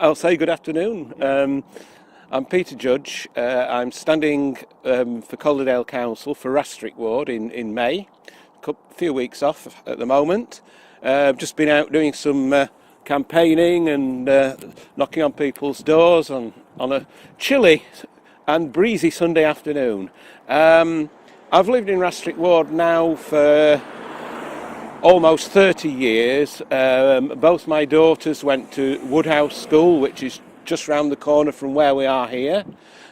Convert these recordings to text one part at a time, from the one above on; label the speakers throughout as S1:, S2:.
S1: I'll say good afternoon. I'm Peter Judge. I'm standing for Calderdale Council for Rastrick Ward in May. A few weeks off at the moment. Just been out doing some campaigning and knocking on people's doors on a chilly and breezy Sunday afternoon. I've lived in Rastrick Ward now for almost 30 years. Both my daughters went to Woodhouse School, which is just round the corner from where we are here.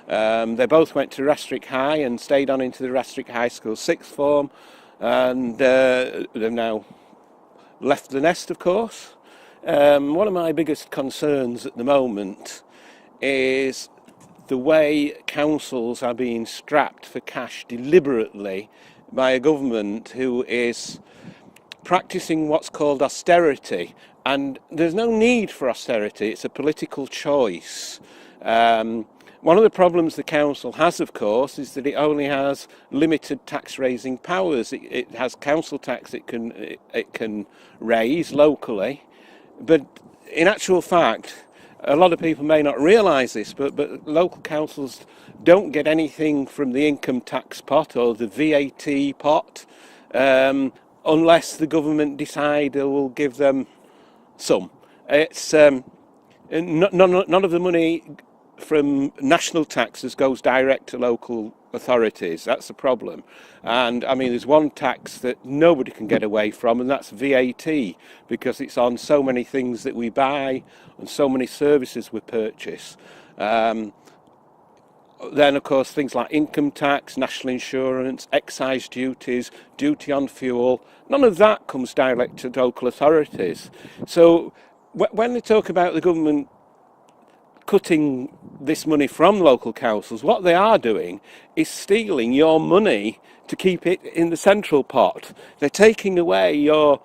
S1: They both went to Rastrick High and stayed on into the Rastrick High School sixth form, and they've now left the nest, of course. One of my biggest concerns at the moment is the way councils are being strapped for cash deliberately by a government who is practicing what's called austerity, and there's no need for austerity. It's a political choice. One of the problems the council has, of course, is that it only has limited tax raising powers. It has council tax it can raise locally, but in actual fact, a lot of people may not realise this, but local councils don't get anything from the income tax pot or the VAT pot, unless the government decide they will give them some. It's none of the money from national taxes goes direct to local authorities. That's the problem. And I mean, there's one tax that nobody can get away from, and that's VAT, because it's on so many things that we buy and so many services we purchase. Then, of course, things like income tax, national insurance, excise duties, duty on fuel, none of that comes direct to local authorities. So when they talk about the government cutting this money from local councils, what they are doing is stealing your money to keep it in the central pot. They're taking away the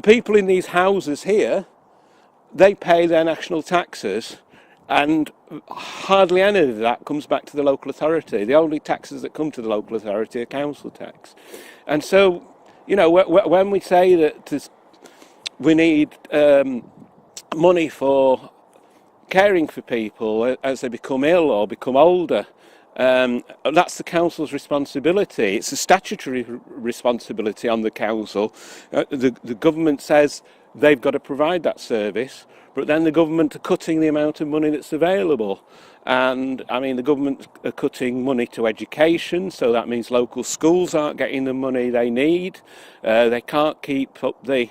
S1: people in these houses here, they pay their national taxes, and hardly any of that comes back to the local authority. The only taxes that come to the local authority are council tax. And so, you know, when we say that we need money for caring for people as they become ill or become older, that's the council's responsibility. It's a statutory responsibility on the council. The government says they've got to provide that service, but then the government are cutting the amount of money that's available. And I mean, the government are cutting money to education, so that means local schools aren't getting the money they need. They can't keep up the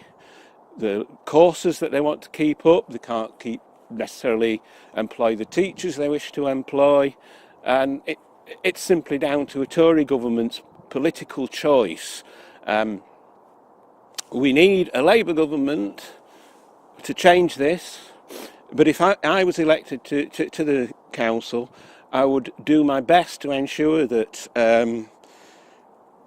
S1: courses that they want to keep up. They can't necessarily employ the teachers they wish to employ. And it's simply down to a Tory government's political choice. We need a Labour government to change this, but if I was elected to the council, I would do my best to ensure that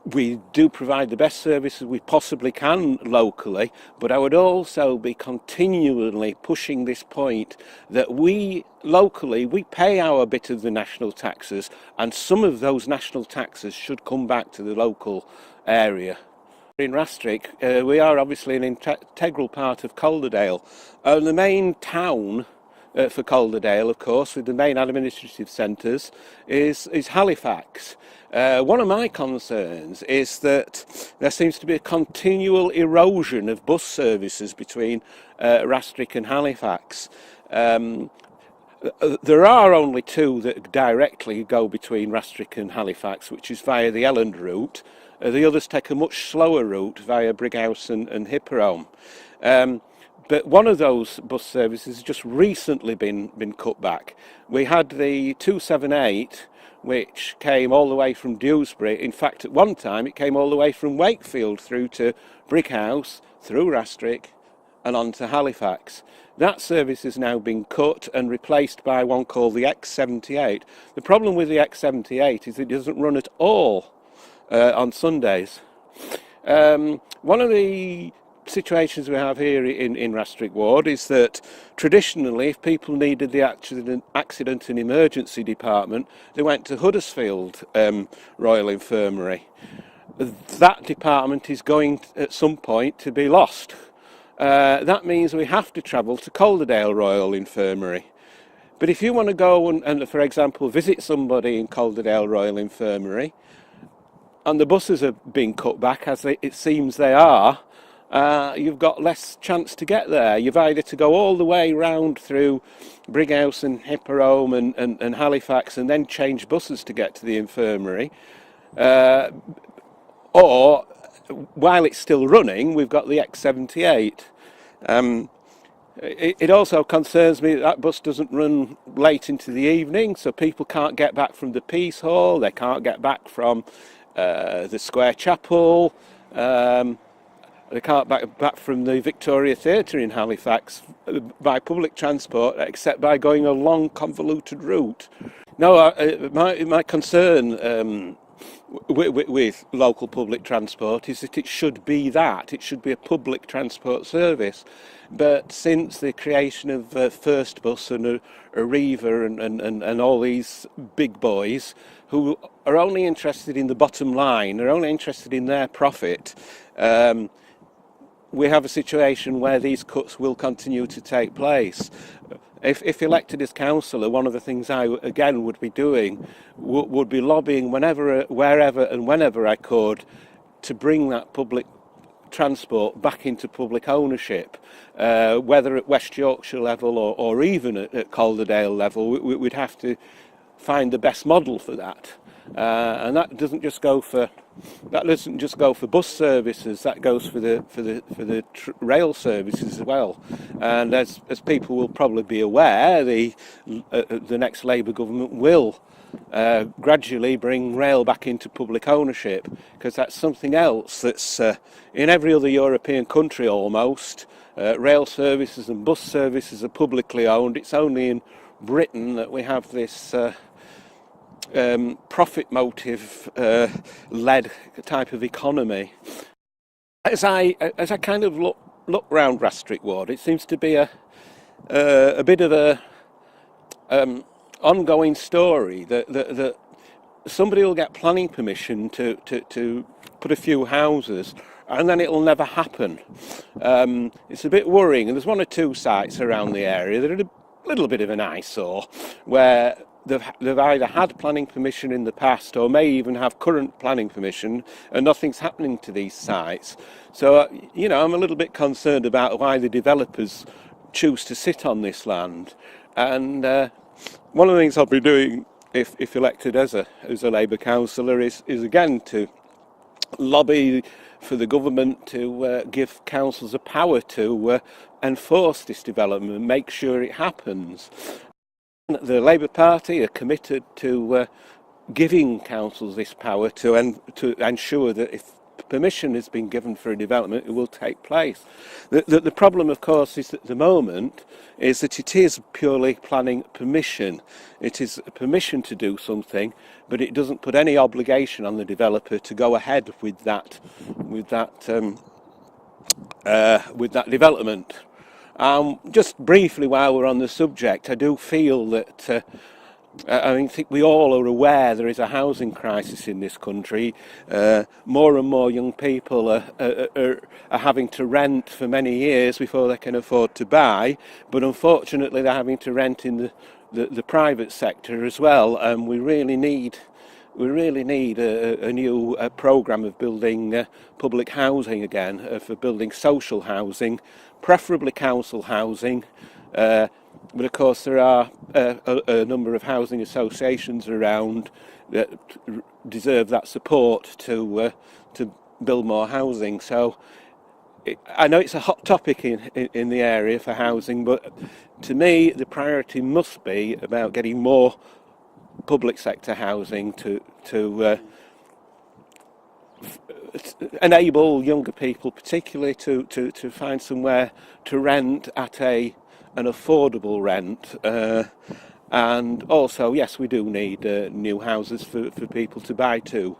S1: we do provide the best services we possibly can locally, but I would also be continually pushing this point that we locally, we pay our bit of the national taxes, and some of those national taxes should come back to the local area. In Rastrick, we are obviously an integral part of Calderdale. The main town for Calderdale, of course, with the main administrative centres, is Halifax. One of my concerns is that there seems to be a continual erosion of bus services between Rastrick and Halifax. There are only two that directly go between Rastrick and Halifax, which is via the Elland route. The others take a much slower route via Brighouse and Hipperholm. But one of those bus services has just recently been cut back. We had the 278, which came all the way from Dewsbury. In fact, at one time it came all the way from Wakefield through to Brighouse, through Rastrick and on to Halifax. That service has now been cut and replaced by one called the X78. The problem with the X78 is it doesn't run at all on Sundays. One of the situations we have here in Rastrick Ward is that traditionally, if people needed the accident and emergency department, they went to Huddersfield Royal Infirmary. That department is going at some point to be lost. that means we have to travel to Calderdale Royal Infirmary. But if you want to go and, for example, visit somebody in Calderdale Royal Infirmary, and the buses are being cut back, as it seems they are, you've got less chance to get there. You've either to go all the way round through Brighouse and Hipperholme and Halifax and then change buses to get to the infirmary, or while it's still running, we've got the X78. It also concerns me that bus doesn't run late into the evening, so people can't get back from the Peace Hall, they can't get back from the Square Chapel, they can't back from the Victoria Theatre in Halifax by public transport, except by going a long, convoluted route. No, my concern with local public transport is that it should be a public transport service. But since the creation of First Bus and Arriva and all these big boys who are only interested in the bottom line, are only interested in their profit, we have a situation where these cuts will continue to take place. If elected as councillor, one of the things I again would be doing would be lobbying wherever and whenever I could to bring that public transport back into public ownership, whether at West Yorkshire level or even at Calderdale level. We'd have to find the best model for that, and that doesn't just go for bus services. That goes for the rail services as well. And as people will probably be aware, the next Labour government will gradually bring rail back into public ownership, because that's something else that's in every other European country almost. Rail services and bus services are publicly owned. It's only in Britain that we have this profit motive led type of economy. As I kind of look round Rastrick ward, it seems to be a bit of a ongoing story that somebody will get planning permission to put a few houses, and then it'll never happen. It's a bit worrying, and there's one or two sites around the area that are a little bit of an eyesore, where they've either had planning permission in the past or may even have current planning permission, and nothing's happening to these sites. So, I'm a little bit concerned about why the developers choose to sit on this land. And one of the things I'll be doing if elected as a Labour councillor is again to lobby for the government to give councils a power to enforce this development and make sure it happens. The Labour Party are committed to giving councils this power to ensure that if permission has been given for a development, it will take place. The problem, of course, is at the moment is that it is purely planning permission. It is a permission to do something, but it doesn't put any obligation on the developer to go ahead with that development. Just briefly, while we're on the subject, I do feel that I think we all are aware there is a housing crisis in this country. More and more young people are having to rent for many years before they can afford to buy, but unfortunately they're having to rent in the private sector as well, and we really need a new programme of building public housing again, for building social housing, preferably council housing. But of course there are a number of housing associations around that deserve that support to build more housing. So I know it's a hot topic in the area for housing, but to me the priority must be about getting more public sector housing to enable younger people particularly to find somewhere to rent at an affordable rent, and also yes, we do need new houses for people to buy too.